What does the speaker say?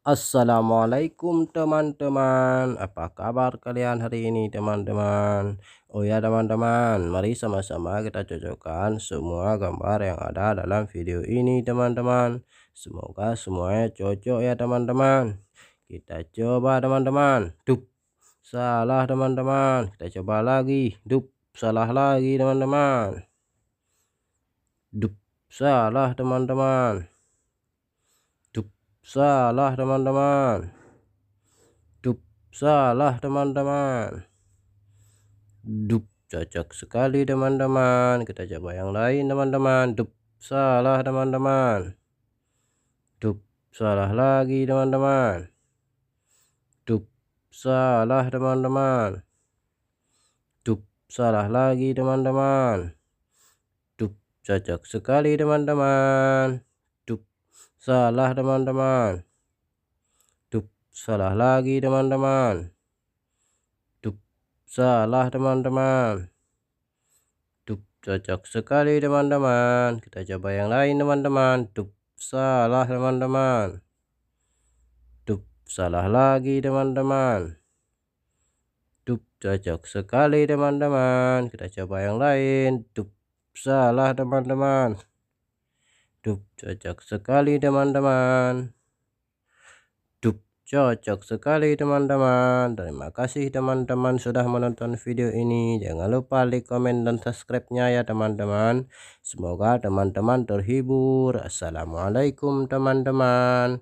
Assalamualaikum teman-teman, apa kabar kalian hari ini teman-teman? Oh ya teman-teman, mari sama-sama kita cocokkan semua gambar yang ada dalam video ini teman-teman. Semoga semuanya cocok ya teman-teman. Kita coba teman-teman. Dup, salah teman-teman. Kita coba lagi. Dup, salah lagi teman-teman. Dup, salah teman-teman. Salah teman-teman. Salah teman-teman. Cocok sekali teman-teman. Kita coba yang lain teman-teman. Salah teman-teman. Salah lagi teman-teman. Salah teman-teman. Salah lagi teman-teman. Cocok sekali teman-teman. Salah teman-teman. Salah lagi teman-teman. Salah teman-teman. Cocok sekali teman-teman. Kita coba yang lain teman-teman. Salah teman-teman. Salah lagi teman-teman. Cocok sekali teman-teman. Kita coba yang lain. Salah teman-teman. Cocok sekali teman-teman. Cocok sekali teman-teman. Terima kasih teman-teman sudah menonton video ini. Jangan lupa like, komen, dan subscribe-nya ya teman-teman. Semoga teman-teman terhibur. Assalamualaikum teman-teman.